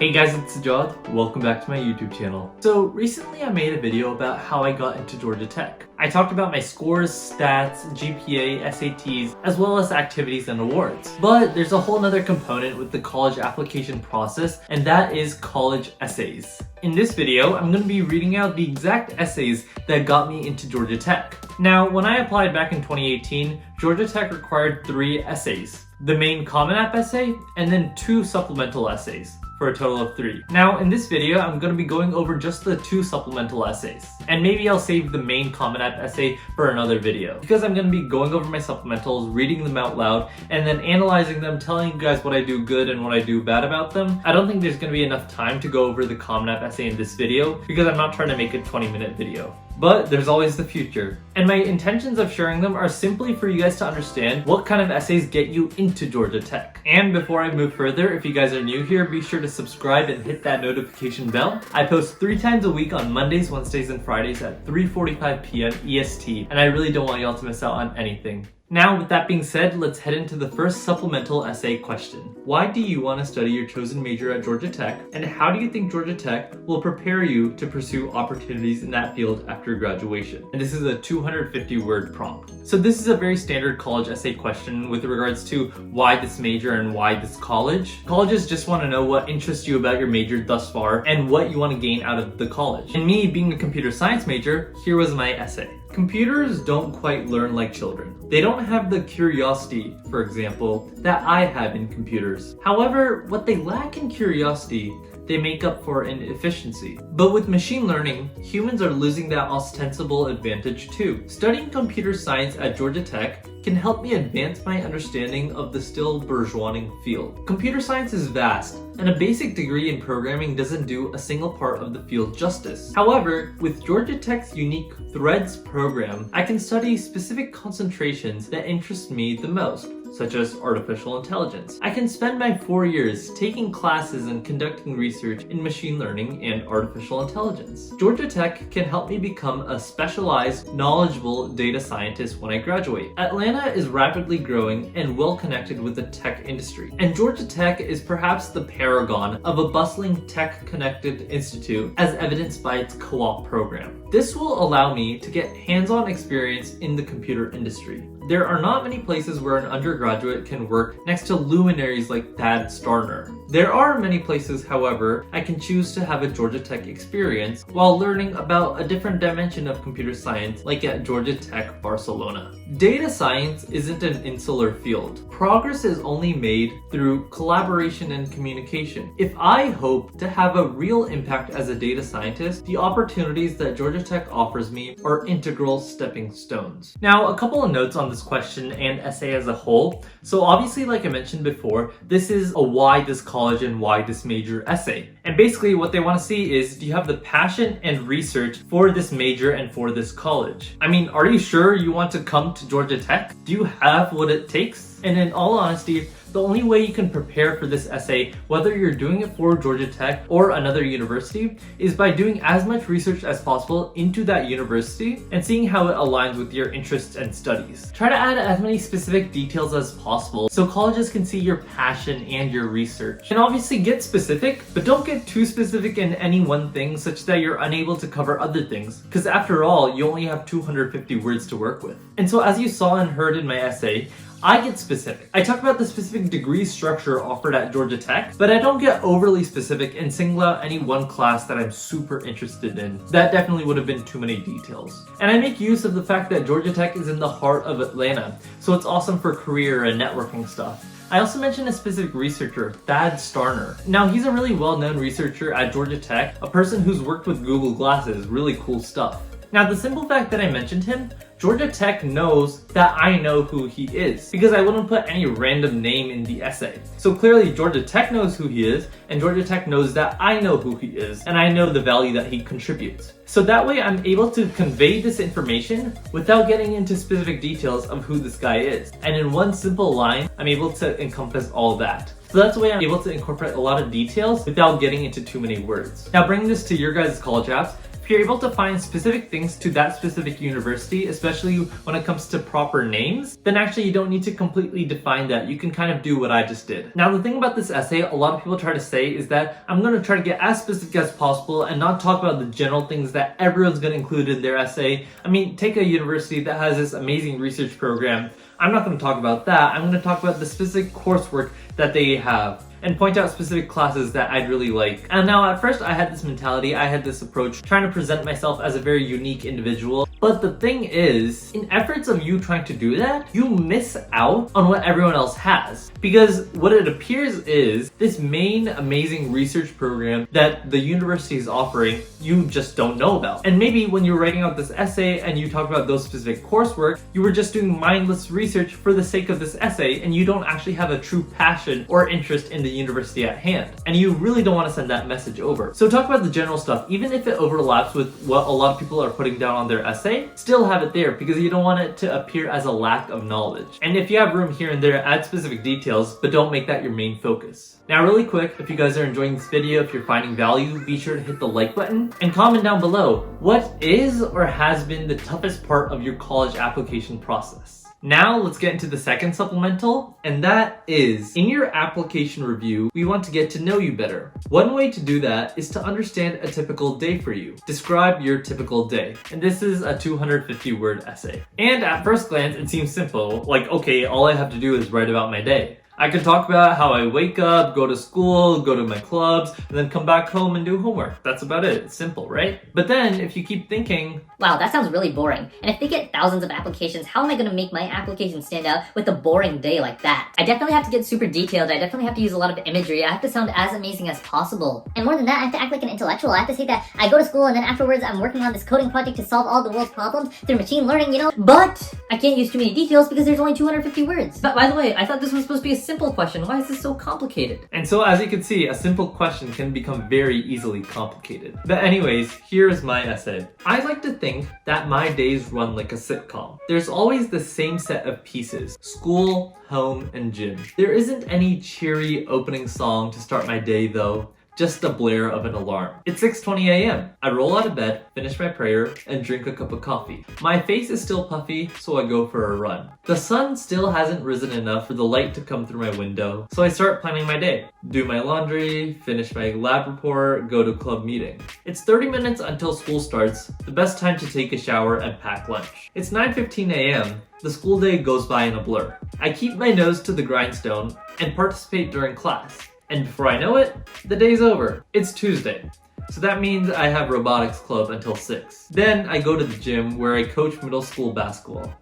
Hey guys, it's Sajad. Welcome back to my YouTube channel. So recently I made a video about how I got into Georgia Tech. I talked about my scores, stats, GPA, SATs, as well as activities and awards. But there's a whole nother component with the college application process, and that is college essays. In this video, I'm going to be reading out the exact essays that got me into Georgia Tech. Now, when I applied back in 2018, Georgia Tech required 3 essays. The main Common App essay, and then 2 supplemental essays, for a total of 3. Now, in this video, I'm going to be going over just the 2 supplemental essays. And maybe I'll save the main Common App essay for another video. Because I'm going to be going over my supplementals, reading them out loud, and then analyzing them, telling you guys what I do good and what I do bad about them. I don't think there's going to be enough time to go over the Common App essay in this video, because I'm not trying to make a 20-minute video. But there's always the future. And my intentions of sharing them are simply for you guys to understand what kind of essays get you into Georgia Tech. And before I move further, if you guys are new here, be sure to subscribe and hit that notification bell. I post 3 times a week on Mondays, Wednesdays, and Fridays at 3:45 p.m. EST, and I really don't want y'all to miss out on anything. Now, with that being said, let's head into the first supplemental essay question. Why do you want to study your chosen major at Georgia Tech, and how do you think Georgia Tech will prepare you to pursue opportunities in that field after graduation? And this is a 250-word prompt. So this is a very standard college essay question with regards to why this major and why this college. Colleges just want to know what interests you about your major thus far and what you want to gain out of the college. And me, being a computer science major, here was my essay. Computers don't quite learn like children. They don't have the curiosity, for example, that I have in computers. However, what they lack in curiosity, they make up for in efficiency. But with machine learning, humans are losing that ostensible advantage too. Studying computer science at Georgia Tech can help me advance my understanding of the still bourgeoising field. Computer science is vast, and a basic degree in programming doesn't do a single part of the field justice. However, with Georgia Tech's unique Threads program, I can study specific concentrations that interest me the most, such as artificial intelligence. I can spend my 4 years taking classes and conducting research in machine learning and artificial intelligence. Georgia Tech can help me become a specialized, knowledgeable data scientist when I graduate. Atlanta is rapidly growing and well connected with the tech industry, and Georgia Tech is perhaps the paragon of a bustling tech-connected institute, as evidenced by its co-op program. This will allow me to get hands-on experience in the computer industry. There are not many places where an undergraduate can work next to luminaries like Thad Starner. There are many places, however, I can choose to have a Georgia Tech experience while learning about a different dimension of computer science, like at Georgia Tech Barcelona. Data science isn't an insular field. Progress is only made through collaboration and communication. If I hope to have a real impact as a data scientist, the opportunities that Georgia Tech offers me are integral stepping stones. Now, a couple of notes on this question and essay as a whole. So obviously, like I mentioned before, this is a why this college and why this major essay. And basically what they want to see is, do you have the passion and research for this major and for this college? I mean, are you sure you want to come to Georgia Tech? Do you have what it takes? And in all honesty, the only way you can prepare for this essay, whether you're doing it for Georgia Tech or another university, is by doing as much research as possible into that university and seeing how it aligns with your interests and studies. Try to add as many specific details as possible so colleges can see your passion and your research. And obviously get specific, but don't get too specific in any one thing such that you're unable to cover other things, because after all, you only have 250 words to work with. And so as you saw and heard in my essay, I get specific. I talk about the specific degree structure offered at Georgia Tech, but I don't get overly specific and single out any one class that I'm super interested in. That definitely would have been too many details. And I make use of the fact that Georgia Tech is in the heart of Atlanta, so it's awesome for career and networking stuff. I also mentioned a specific researcher, Thad Starner. Now, he's a really well-known researcher at Georgia Tech, a person who's worked with Google Glasses, really cool stuff. Now, the simple fact that I mentioned him, Georgia Tech knows that I know who he is, because I wouldn't put any random name in the essay. So clearly Georgia Tech knows who he is, and Georgia Tech knows that I know who he is, and I know the value that he contributes. So that way I'm able to convey this information without getting into specific details of who this guy is. And in one simple line, I'm able to encompass all that. So that's the way I'm able to incorporate a lot of details without getting into too many words. Now, bringing this to your guys' college apps, If you're able to find specific things to that specific university, especially when it comes to proper names, then actually you don't need to completely define that. You can kind of do what I just did. Now, the thing about this essay, a lot of people try to say is that I'm going to try to get as specific as possible and not talk about the general things that everyone's going to include in their essay. I mean, take a university that has this amazing research program. I'm not going to talk about that. I'm going to talk about the specific coursework that they have and point out specific classes that I'd really like. And now at first I had this mentality, I had this approach, trying to present myself as a very unique individual. But the thing is, in efforts of you trying to do that, you miss out on what everyone else has. Because what it appears is this main amazing research program that the university is offering, you just don't know about. And maybe when you're writing out this essay and you talk about those specific coursework, you were just doing mindless research for the sake of this essay and you don't actually have a true passion or interest in the university at hand. And you really don't want to send that message over. So talk about the general stuff, even if it overlaps with what a lot of people are putting down on their essay, still have it there because you don't want it to appear as a lack of knowledge. And if you have room here and there, add specific details, but don't make that your main focus. Now really quick, if you guys are enjoying this video, if you're finding value, be sure to hit the like button and comment down below what is or has been the toughest part of your college application process. Now let's get into the second supplemental, and that is, in your application review, we want to get to know you better. One way to do that is to understand a typical day for you. Describe your typical day. And this is a 250-word essay. And at first glance, it seems simple, like, okay, all I have to do is write about my day. I could talk about how I wake up, go to school, go to my clubs, and then come back home and do homework. That's about it. It's simple, right? But then if you keep thinking, wow, that sounds really boring. And if they get thousands of applications, how am I going to make my application stand out with a boring day like that? I definitely have to get super detailed. I definitely have to use a lot of imagery. I have to sound as amazing as possible. And more than that, I have to act like an intellectual. I have to say that I go to school and then afterwards I'm working on this coding project to solve all the world's problems through machine learning, you know? But I can't use too many details because there's only 250 words. But by the way, I thought this was supposed to be a simple question. Why is this so complicated? And so as you can see, a simple question can become very easily complicated. But anyways, here's my essay. I like to think that my days run like a sitcom. There's always the same set of pieces: school, home, and gym. There isn't any cheery opening song to start my day though. Just the blare of an alarm. It's 6:20 a.m. I roll out of bed, finish my prayer, and drink a cup of coffee. My face is still puffy, so I go for a run. The sun still hasn't risen enough for the light to come through my window, so I start planning my day. Do my laundry, finish my lab report, go to club meeting. It's 30 minutes until school starts, the best time to take a shower and pack lunch. It's 9:15 a.m. The school day goes by in a blur. I keep my nose to the grindstone and participate during class. And before I know it, the day's over. It's Tuesday. So that means I have robotics club until 6. Then I go to the gym where I coach middle school basketball.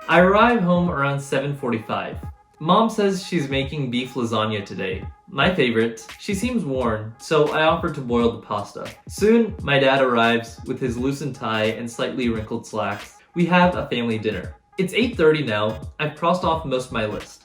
I arrive home around 7:45. Mom says she's making beef lasagna today. My favorite. She seems worn, so I offer to boil the pasta. Soon, my dad arrives with his loosened tie and slightly wrinkled slacks. We have a family dinner. It's 8:30 now. I've crossed off most of my list.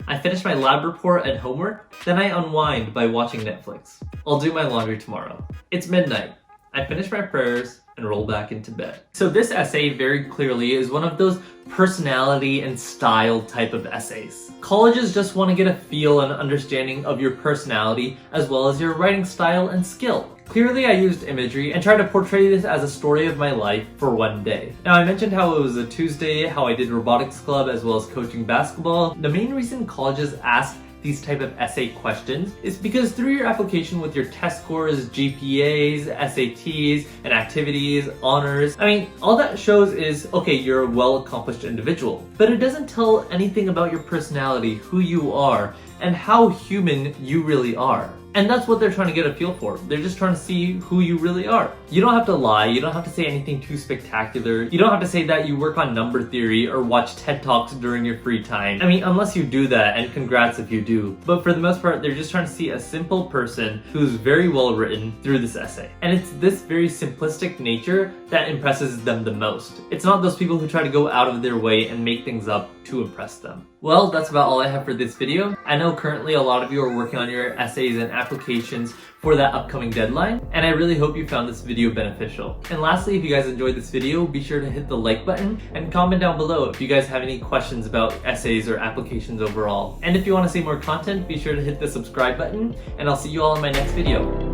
I finish my lab report and homework, then I unwind by watching Netflix. I'll do my laundry tomorrow. It's midnight. I finish my prayers and roll back into bed. So this essay very clearly is one of those personality and style type of essays. Colleges just want to get a feel and understanding of your personality as well as your writing style and skill. Clearly I used imagery and tried to portray this as a story of my life for one day. Now I mentioned how it was a Tuesday, how I did robotics club as well as coaching basketball. The main reason colleges ask these type of essay questions is because through your application with your test scores, GPAs, SATs, and activities, honors, I mean, all that shows is, okay, you're a well-accomplished individual. But it doesn't tell anything about your personality, who you are, and how human you really are. And that's what they're trying to get a feel for. They're just trying to see who you really are. You don't have to lie. You don't have to say anything too spectacular. You don't have to say that you work on number theory or watch TED Talks during your free time. I mean, unless you do that, and congrats if you do. But for the most part, they're just trying to see a simple person who's very well written through this essay. And it's this very simplistic nature that impresses them the most. It's not those people who try to go out of their way and make things up to impress them. Well, that's about all I have for this video. I know currently a lot of you are working on your essays and applications for that upcoming deadline, and I really hope you found this video beneficial. And lastly, if you guys enjoyed this video, be sure to hit the like button and comment down below if you guys have any questions about essays or applications overall. And if you want to see more content, be sure to hit the subscribe button, and I'll see you all in my next video.